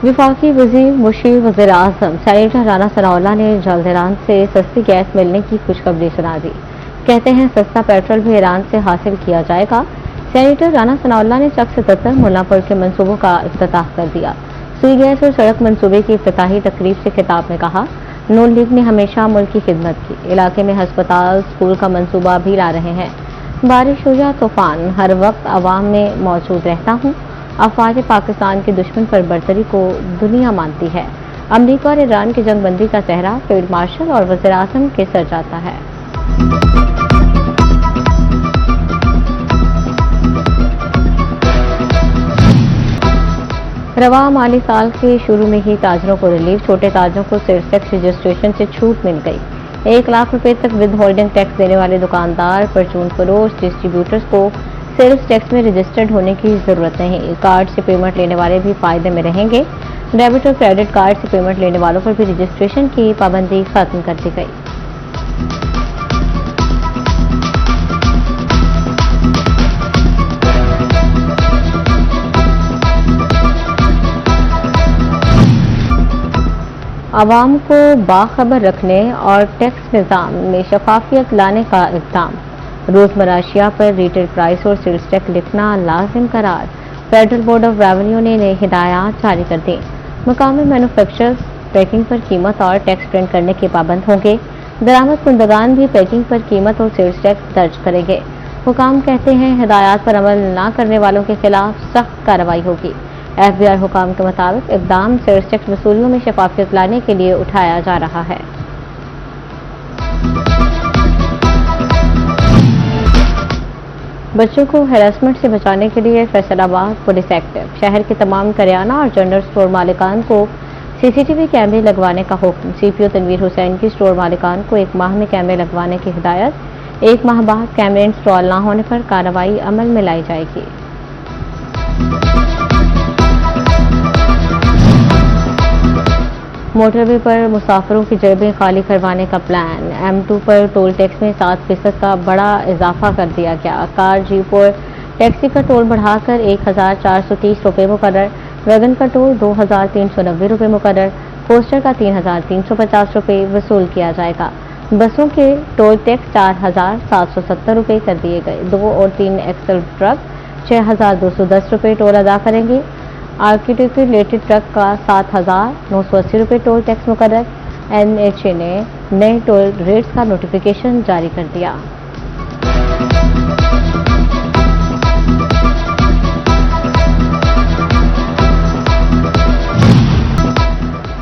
वफाकी वजीर मुशीर वज़ीर आज़म सेनेटर राना सनाउल्लाह ने जल्द ईरान से सस्ती गैस मिलने की खुशखबरी सुना दी। कहते हैं सस्ता पेट्रोल भी ईरान से हासिल किया जाएगा। सेनेटर राना सनाउल्लाह ने चक से तत्तर मुल्लापुर के मंसूबों का इफ्तिताह कर दिया। सुई गैस और सड़क मंसूबे की इफ्तिताही तकरीब से खिताब में कहा, नून लीग ने हमेशा मुल्क की खिदमत की। इलाके में हस्पताल स्कूल का मंसूबा भी ला रहे हैं। बारिश हो या तूफान, हर वक्त अवाम में मौजूद रहता हूँ। अफवाज पाकिस्तान के दुश्मन पर बरतरी को दुनिया मानती है। अमरीका और ईरान की जंगबंदी का सेहरा फील्ड मार्शल और वज़ीर आज़म के सर जाता है। रवा माली साल के शुरू में ही ताजरों को रिलीफ, छोटे ताजरों को सेल्स टैक्स रजिस्ट्रेशन से छूट मिल गई। 1 लाख रुपए तक विद होल्डिंग टैक्स देने वाले दुकानदार, परचून फरोश, डिस्ट्रीब्यूटर्स को सेल्स टैक्स में रजिस्टर्ड होने की जरूरत नहीं। कार्ड से पेमेंट लेने वाले भी फायदे में रहेंगे। डेबिट और क्रेडिट कार्ड से पेमेंट लेने वालों पर भी रजिस्ट्रेशन की पाबंदी खत्म कर दी गई। आवाम को बाखबर रखने और टैक्स निज़ाम में शफाफियत लाने का इक़दाम। रोजमर्रा अशिया पर रिटेल प्राइस और सेल्स टैक्स लिखना लाजिम करार। फेडरल बोर्ड ऑफ रेवेन्यू ने हिदायत जारी कर दी। मुकामी मैन्युफैक्चरर्स पैकिंग पर कीमत और टैक्स प्रिंट करने के पाबंद होंगे। दरामद कुंदगान भी पैकिंग पर कीमत और सेल्स टैक्स दर्ज करेंगे। हुकाम कहते हैं हिदायत पर अमल न करने वालों के खिलाफ सख्त कार्रवाई होगी। FBI हुकाम के मुताबिक इक़दाम सेल्स टैक्स वसूलियों में शफाफियत लाने के लिए उठाया जा रहा है। बच्चों को हैरेसमेंट से बचाने के लिए फैसलाबाद पुलिस एक्टिव। शहर के तमाम करियाना और जनरल स्टोर मालिकान को CCTV कैमरे लगवाने का हुक्म। CPO तनवीर हुसैन की स्टोर मालिकान को 1 माह में कैमरे लगवाने की हिदायत। 1 माह बाद कैमरे इंस्टॉल न होने पर कार्रवाई अमल में लाई जाएगी। मोटरवे पर मुसाफिरों की जेबें खाली करवाने का प्लान। M2 पर टोल टैक्स में 7% का बड़ा इजाफा कर दिया गया। कार, जीप और टैक्सी का टोल बढ़ाकर 1430 रुपये मुकर्रर। वैगन का टोल 2390 रुपये मुकर्रर। पोस्टर का 3350 रुपये वसूल किया जाएगा। बसों के टोल टैक्स 4770 रुपये कर दिए गए। 2 और 3 एक्सल ट्रक 6210 रुपये टोल अदा करेंगे। आर्किटेक्चर रिलेटेड ट्रक का 7980 रुपये टोल टैक्स मुकर्रर। NHA ने नए टोल रेट्स का नोटिफिकेशन जारी कर दिया।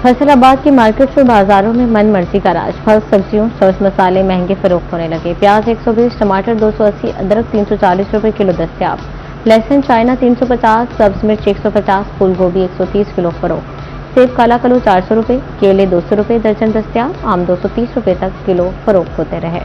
फैसलाबाद की मार्केट्स और बाजारों में मन मर्जी का राज। फल, सब्जियों, सॉस, मसाले महंगे फरोख्त होने लगे। प्याज 120, टमाटर 280, अदरक 340 रुपये किलो दस्तियाब। लहसुन चाइना 350, सब्ज मिर्च 150, फूल गोभी 130 किलो फरोख्त। सेब काला किलो 400 रुपये, केले 200 रुपये दर्जन दस्तियाब। आम 230 रुपये तक किलो फरोख्त होते रहे।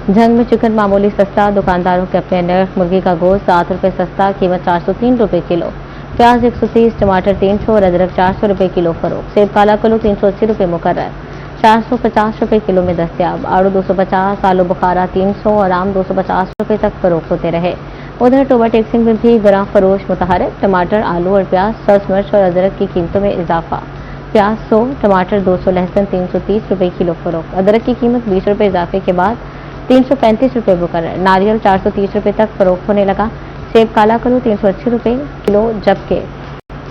जंग में चिकन मामूली सस्ता, दुकानदारों के अपने नर्ख। मुर्गी का गोश्त 7 रुपये सस्ता, कीमत 403 रुपये किलो। प्याज 130, टमाटर 300 और अदरक 400 रुपये किलो फरोख्त। सेब काला किलो 380 रुपये मुकर्रर, 450 रुपये किलो में दस्तियाब। आड़ू 250, आलू बुखारा 300 और आम 250 रुपये तक फरोख्त होते रहे। उधर टोबा टेक्सिंग में भी ग्राम फरोश मुतहरक। टमाटर, आलू और प्याज, सब्ज मिर्च और अदरक की कीमतों में इजाफा। प्याज 100, टमाटर 200, लहसुन 330 रुपये किलो फरोख्त। अदरक की कीमत 20 रुपये इजाफे के बाद 335 रुपये मुकर्रर। नारियल 430 रुपये तक फरोख्त होने लगा। सेब काला किलो 380 रुपये किलो, जबकि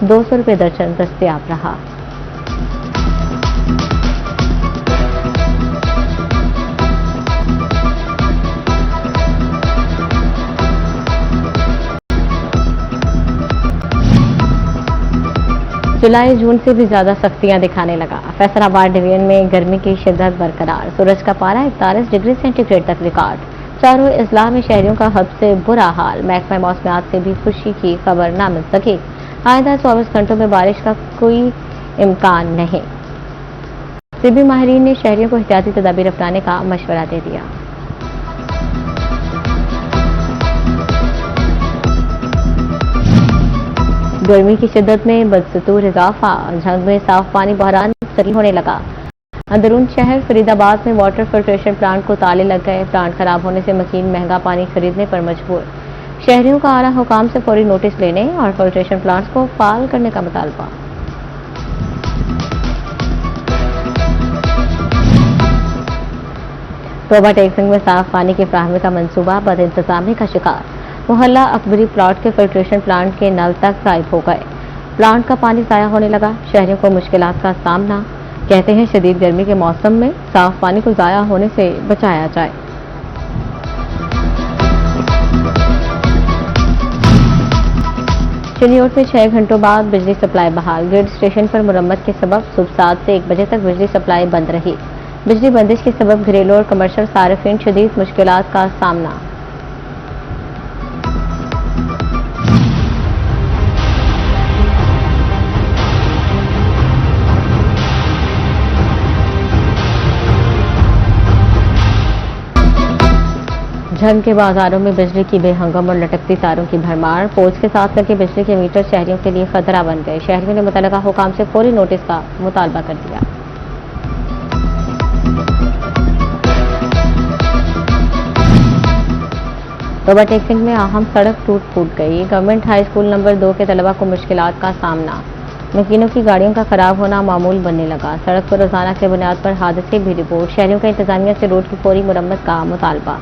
200 रुपये दर्जन दस्तियाब रहा। जुलाई जून से भी ज्यादा सख्तियां दिखाने लगा। फैसलाबाद डिवीजन में गर्मी की शिद्दत बरकरार। सूरज का पारा 41 डिग्री सेंटीग्रेड तक रिकॉर्ड। चारों इजला में शहरियों का हद से बुरा हाल। महकमा मौसमियात से भी खुशी की खबर ना मिल सकी। आइंदा 24 घंटों में बारिश का कोई इम्कान नहीं। तिब्बी माहिरीन ने शहरियों को एहतियाती तदाबीर अपनाने का मशवरा दे दिया। गर्मी की शिद्दत में बदस्तूर इजाफा। झंग में साफ पानी बहरान सरी होने लगा। अंदरून शहर फरीदाबाद में वाटर फिल्ट्रेशन प्लांट को ताले लग गए। प्लांट खराब होने से मकीन महंगा पानी खरीदने पर मजबूर। शहरियों का आला हुकाम से फौरी नोटिस लेने और फिल्ट्रेशन प्लांट्स को फाल करने का मुतालबा। तोबा टेक्सिंग में साफ पानी की फ्राहमी का मंसूबा बदइंतजामी का शिकार। मोहल्ला अकबरी प्लॉट के फिल्ट्रेशन प्लांट के नल तक गायब हो गए। प्लांट का पानी जाया होने लगा। शहरियों को मुश्किलात का सामना। कहते हैं शदीद गर्मी के मौसम में साफ पानी को जाया होने से बचाया जाए। चिन्योट में 6 घंटों बाद बिजली सप्लाई बहाल। ग्रिड स्टेशन पर मुरम्मत के सबब सुबह 7 से 1 बजे तक बिजली सप्लाई बंद रही। बिजली बंदिश के सबब घरेलू और कमर्शियल सार्फिन शदीद मुश्किलात का सामना। झंग के बाजारों में बिजली की बेहंगम और लटकती तारों की भरमार। पोल्स के साथ लगे बिजली के मीटर शहरियों के लिए खतरा बन गए। शहरियों ने मुतल्लिका हुकाम से फौरी नोटिस का मुतालबा कर दिया। तोबा टेक्सिंग में अहम सड़क टूट फूट गई। गवर्नमेंट हाई स्कूल नंबर 2 के तलबा को मुश्किलात का सामना। मकीनों की गाड़ियों का खराब होना मामूल बनने लगा। सड़क पर रोजाना के बुनियाद पर हादसे भी रिपोर्ट। शहरियों का इंतजामिया से रोड की फौरी मुरम्मत का मुतालबा।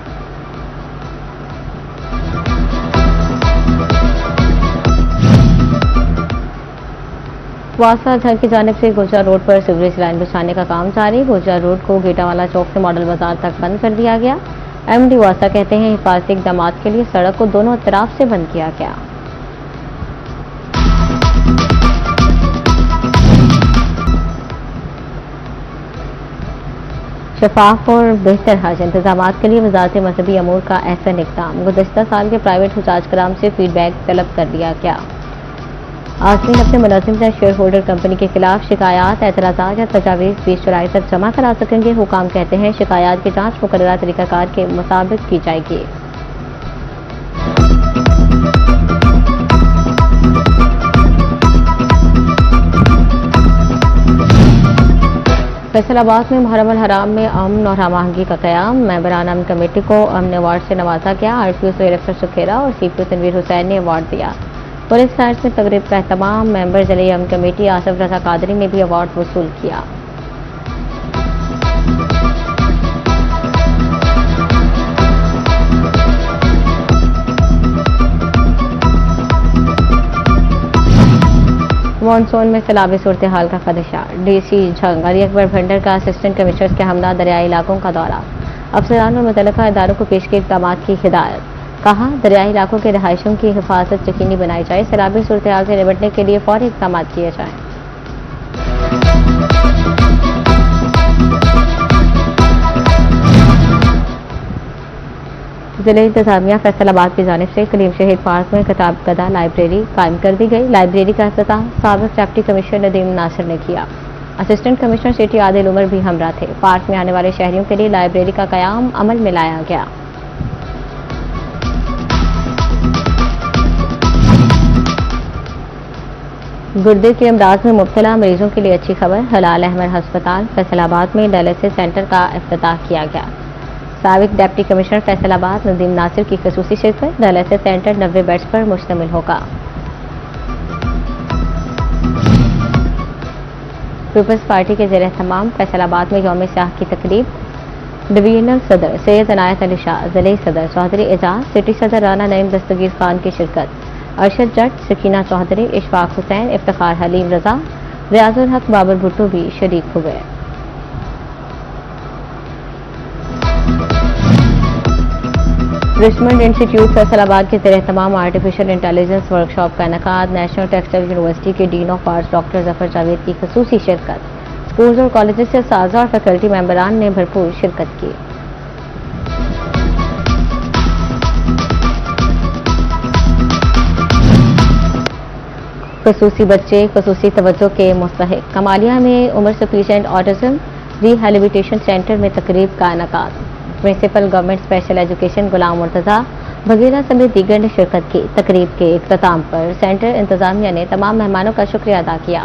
वासा झंग की जानिब से गुजरा रोड पर सीवरेज लाइन बिछाने का काम जारी। गुजरा रोड को गेटावाला चौक से मॉडल बाजार तक बंद कर दिया गया। एमडी वासा कहते हैं हिफाजती इकदाम के लिए सड़क को दोनों तरफ से बंद किया गया। शफाफ और बेहतर हज इंतजाम के लिए वजारत मजहबी अमूर का अहसन इक़दाम। गुज़श्ता साल के प्राइवेट हुजाज कराम से फीडबैक तलब कर लिया गया। आज़मीन अपने मुलाजिम या शेयर होल्डर कंपनी के खिलाफ शिकायत, एतराज़ात या तजावीज़ 20 जुलाई तक जमा करा सकेंगे। हुकाम कहते हैं शिकायत की जांच मुकर्ररा तरीक़ाकार के मुताबिक की जाएगी। फैसलाबाद में मुहर्रम अल हराम में अमन और हमआहंगी का क़याम। मेंबरान अमन कमेटी को अमन अवार्ड से नवाजा गया। आरपीओ सोहेल अख्तर सुखेरा और सीपीओ तनवीर हुसैन ने अवार्ड दिया। पुलिस साइंस में तकरीब का एहतमाम। मेंबर जले अमन कमेटी आसिफ रजा कादरी ने भी अवार्ड वसूल किया। मानसून में सैलाबी सूरत हाल का खदशा। डीसी झंग अली अकबर भंडर का असिस्टेंट कमिश्नर के हमला दरियाई इलाकों का दौरा। अफसरान और मुतल्लिका इदारों को पेश की इक़दाम की हिदायत। कहा दरियाई इलाकों के रहायशों की हिफाजत यकीनी बनाई जाए। सैलाबी सूरत हाल से निपटने के लिए फौरी इक़दाम किए जाएं। जिले इंतजामिया फैसलाबाद की जानिब से कलीम शहीद पार्क में किताब गदा लाइब्रेरी कायम कर दी गई। लाइब्रेरी का इफ्तिताह साबिक़ डिप्टी कमिश्नर नदीम नासिर ने किया। Assistant commissioner city Adil Umar भी हमरा थे। पार्क में आने वाले शहरियों के लिए लाइब्रेरी का क़याम अमल में लाया गया। गुर्दे के अमराज में मुब्तला मरीजों के लिए अच्छी खबर। हलाल अहमद अस्पताल फैसलाबाद में डायलिसिस सेंटर का इफ्तिताह किया गया। साबिक़ डिप्टी कमिश्नर फैसलाबाद नदीम नासिर की ख़ुसूसी शिरकत। डायलिसिस सेंटर 90 बेड्स पर मुश्तमिल होगा। पीपल्स पार्टी के ज़ेर एहतमाम फैसलाबाद में यौम स्याह की तकरीब। डिवीजनल सदर सैयद अनायत अली शाह, ज़िले सदर चौधरी एजाज, सिटी सदर राना नईम दस्तगीर खान की शिरकत। अरशद जट, सकीना चौधरी, इशफाक हुसैन, इफ्तिखार हलीम रजा, रियाजुल हक बाबर भुट्टो भी शरीक हुए। रिचमंड इंस्टीट्यूट फैसलाबाद के ज़ेर एहतमाम आर्टिफिशियल इंटेलिजेंस वर्कशॉप का इनेकाद। नेशनल टेक्सटाइल यूनिवर्सिटी के dean of arts doctor Zafar Javed की ख़ुसूसी शिरकत। स्कूल्स और कॉलेजेस से साजा और फैकल्टी मेंबरान ने भरपूर शिरकत की। ख़ुसूसी बच्चे ख़ुसूसी तवज्जो के मुस्तहिक। कमालिया में उम्र सफिशिएंट ऑटिज्म रिहैबिलिटेशन सेंटर में तकरीब का इनेकाद। प्रिंसिपल गवर्नमेंट स्पेशल एजुकेशन गुलाम मुर्तज़ा बघेला समेत दीगर ने शिरकत की। तकरीब के इख्तिताम पर सेंटर इंतजामिया ने तमाम मेहमानों का शुक्रिया अदा किया।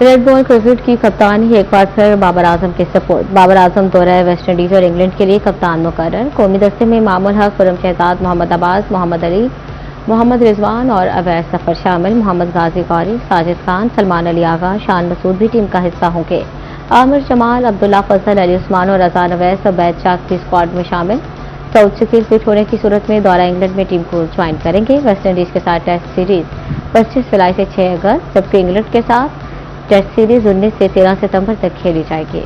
रेड बॉल क्रिकेट की कप्तानी एक बार फिर बाबर आजम के सपोर्ट। बाबर आजम दौरे वेस्ट इंडीज और इंग्लैंड के लिए कप्तान मुकर्रर। कौमी दस्ते में मामूल हक, खुर्रम शहजाद, मोहम्मद अब्बास, मोहम्मद अली, मोहम्मद रिजवान और अवैस सफर शामिल। मोहम्मद गाजी गौरी, साजिद खान, सलमान अली आगा, शान मसूद भी टीम का हिस्सा होंगे। आमिर जमाल, अब्दुल्ला फजल, अली उस्मान और अजान अवैस और बैद शाख भी स्क्वाड में शामिल। साउथ से फिट होने की सूरत में दौरा इंग्लैंड में टीम को ज्वाइन करेंगे। वेस्ट इंडीज के साथ टेस्ट सीरीज 25 जुलाई से 6 अगस्त, जबकि इंग्लैंड के साथ टेस्ट सीरीज 19 से 13 सितंबर तक खेली जाएगी।